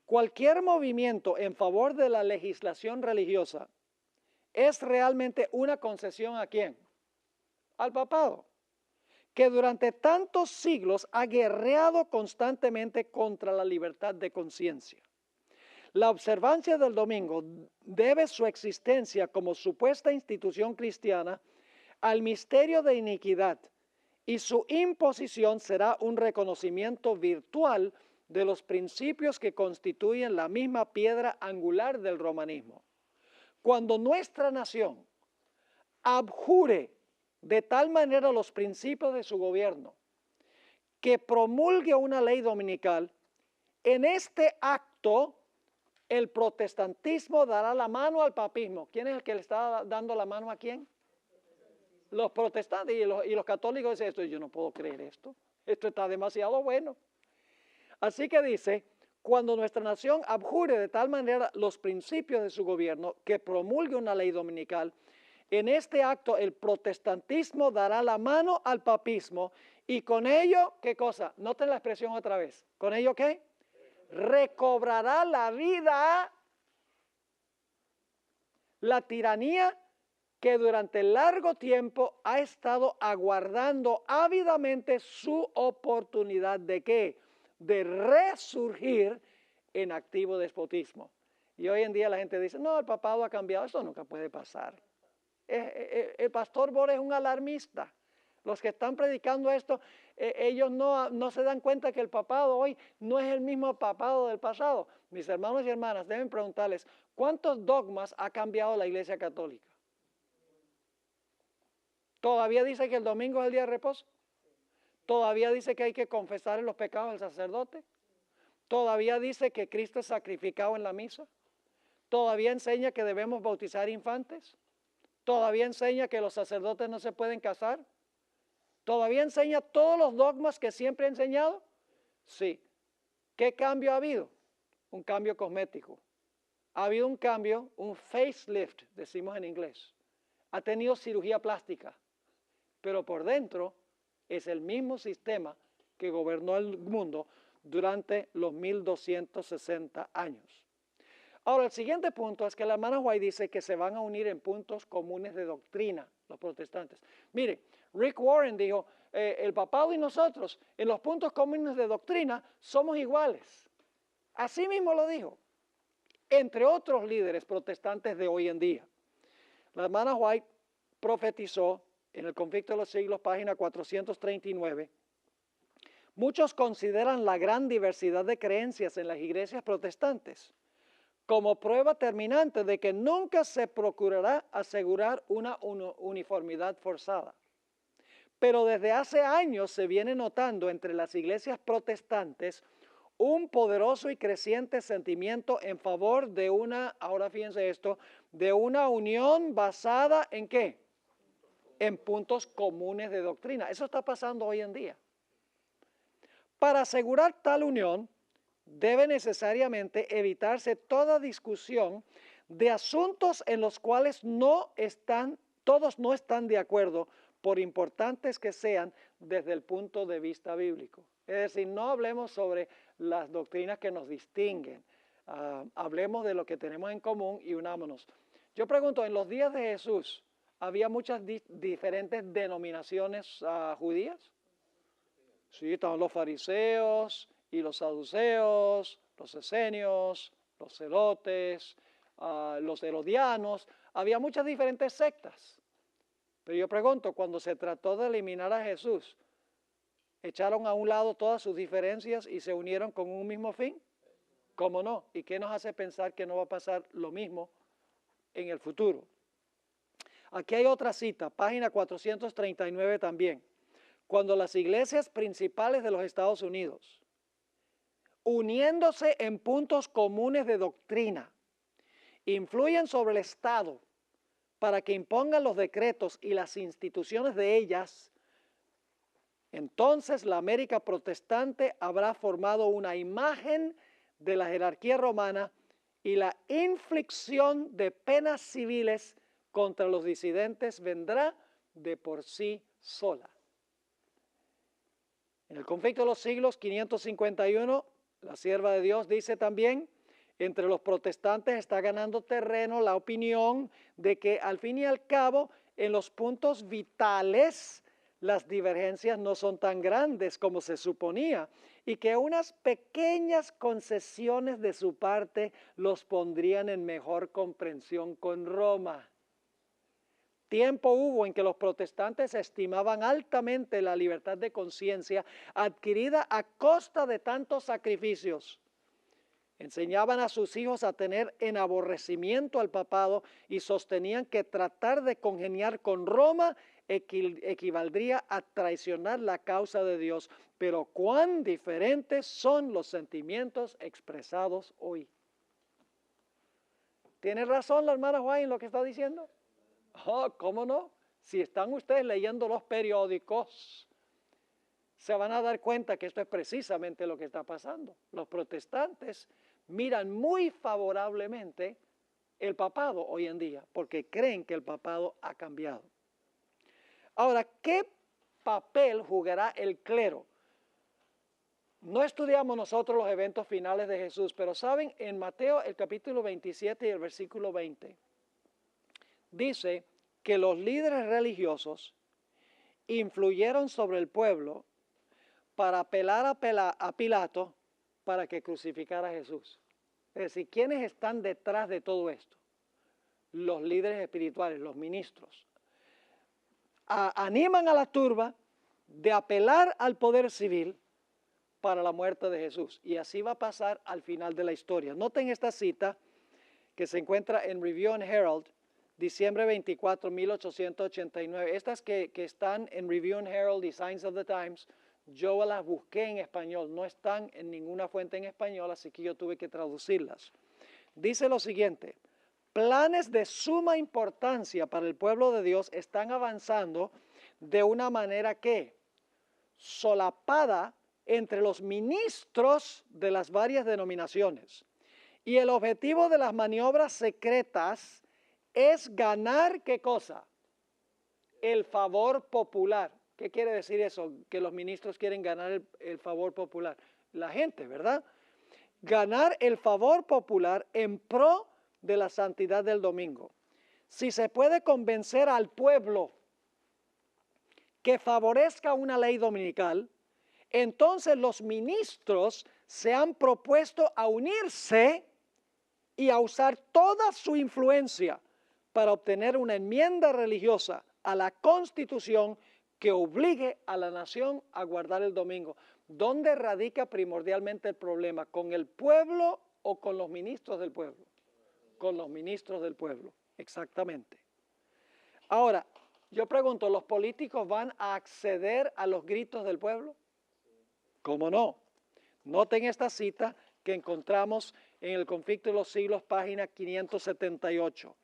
S2: Cualquier movimiento en favor de la legislación religiosa es realmente una concesión ¿a quién? Al papado, que durante tantos siglos ha guerreado constantemente contra la libertad de conciencia. La observancia del domingo debe su existencia como supuesta institución cristiana al misterio de iniquidad y su imposición será un reconocimiento virtual de los principios que constituyen la misma piedra angular del romanismo. Cuando nuestra nación abjure de tal manera los principios de su gobierno que promulgue una ley dominical, en este acto el protestantismo dará la mano al papismo. ¿Quién es el que le está dando la mano a quién? los protestantes y los católicos dicen esto, yo no puedo creer esto está demasiado bueno. Así que dice, cuando nuestra nación abjure de tal manera los principios de su gobierno que promulgue una ley dominical, en este acto el protestantismo dará la mano al papismo y con ello, ¿qué cosa? Noten la expresión otra vez. ¿Con ello qué? Recobrará la vida, la tiranía que durante largo tiempo ha estado aguardando ávidamente su oportunidad de ¿qué? De resurgir en activo despotismo. Y hoy en día la gente dice, no, el papado ha cambiado, eso nunca puede pasar. El pastor Boris es un alarmista. Los que están predicando esto, ellos no se dan cuenta que el papado hoy no es el mismo papado del pasado. Mis hermanos y hermanas deben preguntarles, ¿cuántos dogmas ha cambiado la Iglesia Católica? ¿Todavía dice que el domingo es el día de reposo? ¿Todavía dice que hay que confesar los pecados del sacerdote? ¿Todavía dice que Cristo es sacrificado en la misa? ¿Todavía enseña que debemos bautizar infantes? ¿Todavía enseña que los sacerdotes no se pueden casar? ¿Todavía enseña todos los dogmas que siempre ha enseñado? Sí. ¿Qué cambio ha habido? Un cambio cosmético. Ha habido un cambio, un facelift, decimos en inglés. Ha tenido cirugía plástica, pero por dentro es el mismo sistema que gobernó el mundo durante los 1260 años. Ahora, el siguiente punto es que la hermana White dice que se van a unir en puntos comunes de doctrina, los protestantes. Mire, Rick Warren dijo, el papado y nosotros, en los puntos comunes de doctrina, somos iguales. Así mismo lo dijo, entre otros líderes protestantes de hoy en día. La hermana White profetizó en el Conflicto de los Siglos, página 439, muchos consideran la gran diversidad de creencias en las iglesias protestantes como prueba terminante de que nunca se procurará asegurar una uniformidad forzada. Pero desde hace años se viene notando entre las iglesias protestantes un poderoso y creciente sentimiento en favor de una, ahora fíjense esto, de una unión basada ¿en qué? En puntos comunes de doctrina. Eso está pasando hoy en día. Para asegurar tal unión, debe necesariamente evitarse toda discusión de asuntos en los cuales todos no están de acuerdo, por importantes que sean desde el punto de vista bíblico. Es decir, no hablemos sobre las doctrinas que nos distinguen, hablemos de lo que tenemos en común y unámonos. Yo pregunto, en los días de Jesús, ¿había muchas diferentes denominaciones judías? Sí, estaban los fariseos y los saduceos, los esenios, los celotes, los herodianos. Había muchas diferentes sectas. Pero yo pregunto, cuando se trató de eliminar a Jesús, ¿echaron a un lado todas sus diferencias y se unieron con un mismo fin? ¿Cómo no? ¿Y qué nos hace pensar que no va a pasar lo mismo en el futuro? Aquí hay otra cita, página 439 también. Cuando las iglesias principales de los Estados Unidos, uniéndose en puntos comunes de doctrina, influyen sobre el Estado para que impongan los decretos y las instituciones de ellas, entonces la América protestante habrá formado una imagen de la jerarquía romana y la inflicción de penas civiles contra los disidentes vendrá de por sí sola. En el Conflicto de los Siglos 551, la sierva de Dios dice también, entre los protestantes está ganando terreno la opinión de que al fin y al cabo en los puntos vitales las divergencias no son tan grandes como se suponía y que unas pequeñas concesiones de su parte los pondrían en mejor comprensión con Roma. Tiempo hubo en que los protestantes estimaban altamente la libertad de conciencia adquirida a costa de tantos sacrificios. Enseñaban a sus hijos a tener en aborrecimiento al papado y sostenían que tratar de congeniar con Roma equivaldría a traicionar la causa de Dios. Pero cuán diferentes son los sentimientos expresados hoy. ¿Tiene razón la hermana Juan en lo que está diciendo? Oh, ¿cómo no? Si están ustedes leyendo los periódicos, se van a dar cuenta que esto es precisamente lo que está pasando. Los protestantes miran muy favorablemente el papado hoy en día, porque creen que el papado ha cambiado. Ahora, ¿qué papel jugará el clero? No estudiamos nosotros los eventos finales de Jesús, pero saben, en Mateo el capítulo 27 y el versículo 20, dice que los líderes religiosos influyeron sobre el pueblo para apelar a Pilato para que crucificara a Jesús. Es decir, ¿quiénes están detrás de todo esto? Los líderes espirituales, los ministros. Animan a la turba de apelar al poder civil para la muerte de Jesús. Y así va a pasar al final de la historia. Noten esta cita que se encuentra en Review and Herald, diciembre 24, 1889. Estas que están en Review and Herald y Signs of the Times, yo las busqué en español, no están en ninguna fuente en español, así que yo tuve que traducirlas. Dice lo siguiente: planes de suma importancia para el pueblo de Dios están avanzando de una manera que solapada entre los ministros de las varias denominaciones. Y el objetivo de las maniobras secretas es ganar, ¿qué cosa? El favor popular. ¿Qué quiere decir eso? Que los ministros quieren ganar el favor popular. La gente, ¿verdad? Ganar el favor popular en pro de la santidad del domingo. Si se puede convencer al pueblo que favorezca una ley dominical, entonces los ministros se han propuesto a unirse y a usar toda su influencia para obtener una enmienda religiosa a la Constitución que obligue a la nación a guardar el domingo. ¿Dónde radica primordialmente el problema? ¿Con el pueblo o con los ministros del pueblo? Con los ministros del pueblo, exactamente. Ahora, yo pregunto, ¿los políticos van a acceder a los gritos del pueblo? ¿Cómo no? Noten esta cita que encontramos en el Conflicto de los Siglos, página 578.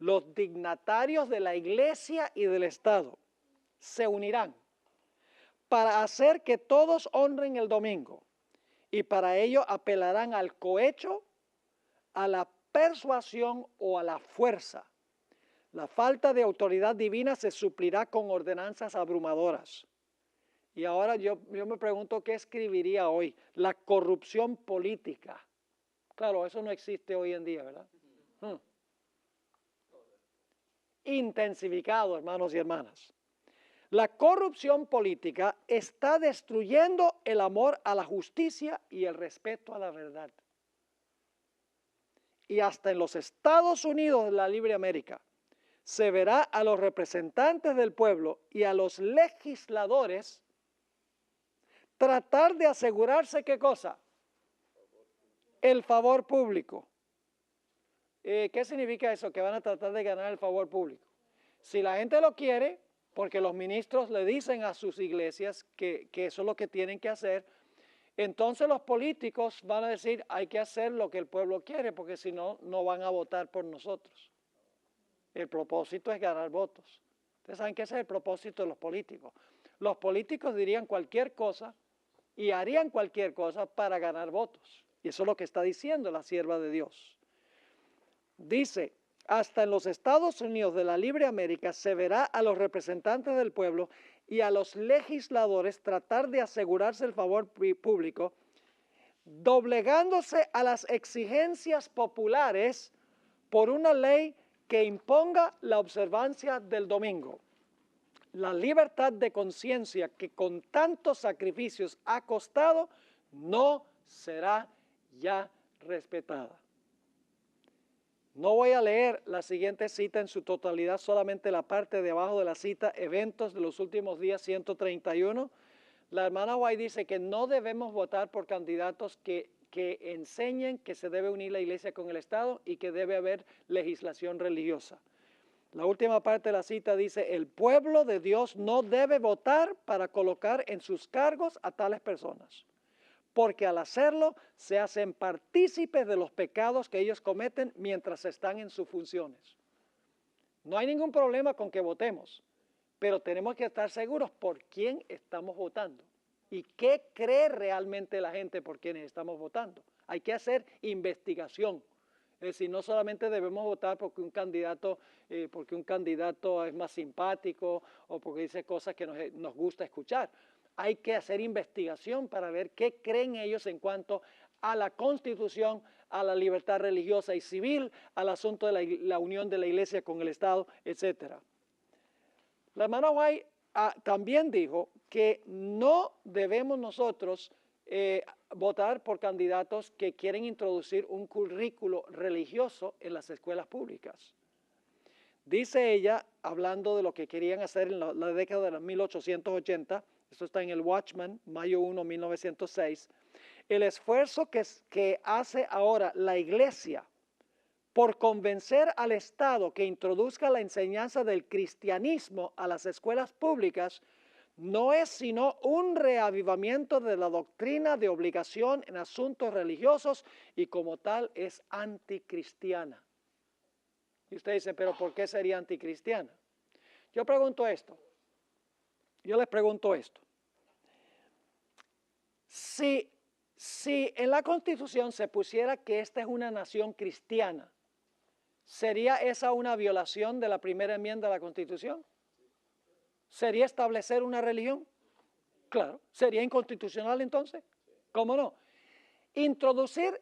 S2: Los dignatarios de la Iglesia y del Estado se unirán para hacer que todos honren el domingo, y para ello apelarán al cohecho, a la persuasión o a la fuerza. La falta de autoridad divina se suplirá con ordenanzas abrumadoras. Y ahora yo me pregunto qué escribiría hoy. La corrupción política. Claro, eso no existe hoy en día, ¿verdad? Intensificado, hermanos y hermanas. La corrupción política está destruyendo el amor a la justicia y el respeto a la verdad. Y hasta en los Estados Unidos de la Libre América se verá a los representantes del pueblo y a los legisladores tratar de asegurarse, ¿qué cosa? El favor público. ¿Qué significa eso? Que van a tratar de ganar el favor público. Si la gente lo quiere, porque los ministros le dicen a sus iglesias que eso es lo que tienen que hacer, entonces los políticos van a decir, hay que hacer lo que el pueblo quiere, porque si no, no van a votar por nosotros. El propósito es ganar votos. Ustedes saben que ese es el propósito de los políticos. Los políticos dirían cualquier cosa y harían cualquier cosa para ganar votos. Y eso es lo que está diciendo la sierva de Dios. Dice, hasta en los Estados Unidos de la Libre América se verá a los representantes del pueblo y a los legisladores tratar de asegurarse el favor público, doblegándose a las exigencias populares por una ley que imponga la observancia del domingo. La libertad de conciencia que con tantos sacrificios ha costado no será ya respetada. No voy a leer la siguiente cita en su totalidad, solamente la parte de abajo de la cita, eventos de los últimos días 131. La hermana White dice que no debemos votar por candidatos que enseñen que se debe unir la iglesia con el Estado y que debe haber legislación religiosa. La última parte de la cita dice, el pueblo de Dios no debe votar para colocar en sus cargos a tales personas, porque al hacerlo se hacen partícipes de los pecados que ellos cometen mientras están en sus funciones. No hay ningún problema con que votemos, pero tenemos que estar seguros por quién estamos votando y qué cree realmente la gente por quienes estamos votando. Hay que hacer investigación. Es decir, no solamente debemos votar porque un candidato es más simpático o porque dice cosas que nos gusta escuchar. Hay que hacer investigación para ver qué creen ellos en cuanto a la Constitución, a la libertad religiosa y civil, al asunto de la unión de la Iglesia con el Estado, etc. La hermana White también dijo que no debemos nosotros votar por candidatos que quieren introducir un currículo religioso en las escuelas públicas. Dice ella, hablando de lo que querían hacer en la década de los 1880, esto está en el Watchman, mayo 1, 1906, el esfuerzo que hace ahora la Iglesia por convencer al Estado que introduzca la enseñanza del cristianismo a las escuelas públicas no es sino un reavivamiento de la doctrina de obligación en asuntos religiosos y como tal es anticristiana. Y usted dice, pero ¿por qué sería anticristiana? Yo les pregunto esto. Si en la Constitución se pusiera que esta es una nación cristiana, ¿sería esa una violación de la primera enmienda de la Constitución? ¿Sería establecer una religión? Claro. ¿Sería inconstitucional entonces? ¿Cómo no? Introducir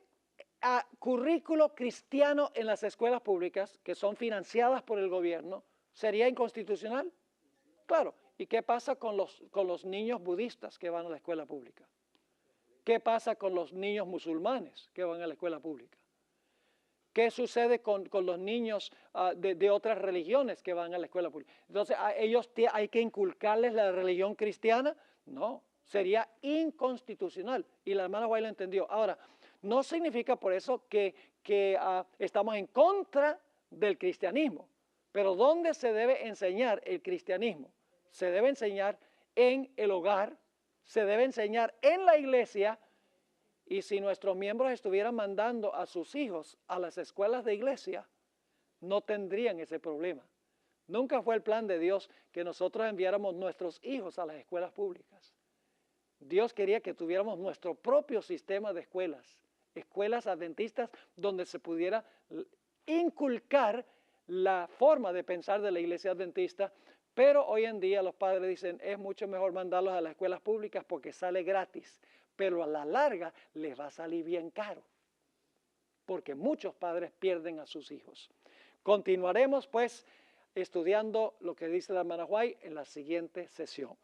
S2: a currículo cristiano en las escuelas públicas, que son financiadas por el gobierno, ¿sería inconstitucional? Claro. ¿Y qué pasa con los niños budistas que van a la escuela pública? ¿Qué pasa con los niños musulmanes que van a la escuela pública? ¿Qué sucede con los niños de otras religiones que van a la escuela pública? Entonces, ¿a ellos hay que inculcarles la religión cristiana? No, sería inconstitucional. Y la hermana White lo entendió. Ahora, no significa por eso que estamos en contra del cristianismo. Pero ¿dónde se debe enseñar el cristianismo? Se debe enseñar en el hogar, se debe enseñar en la iglesia. Y si nuestros miembros estuvieran mandando a sus hijos a las escuelas de iglesia, no tendrían ese problema. Nunca fue el plan de Dios que nosotros enviáramos nuestros hijos a las escuelas públicas. Dios quería que tuviéramos nuestro propio sistema de escuelas adventistas donde se pudiera inculcar la forma de pensar de la iglesia adventista, pero hoy en día los padres dicen es mucho mejor mandarlos a las escuelas públicas porque sale gratis. Pero a la larga les va a salir bien caro, porque muchos padres pierden a sus hijos. Continuaremos pues estudiando lo que dice la hermana White en la siguiente sesión.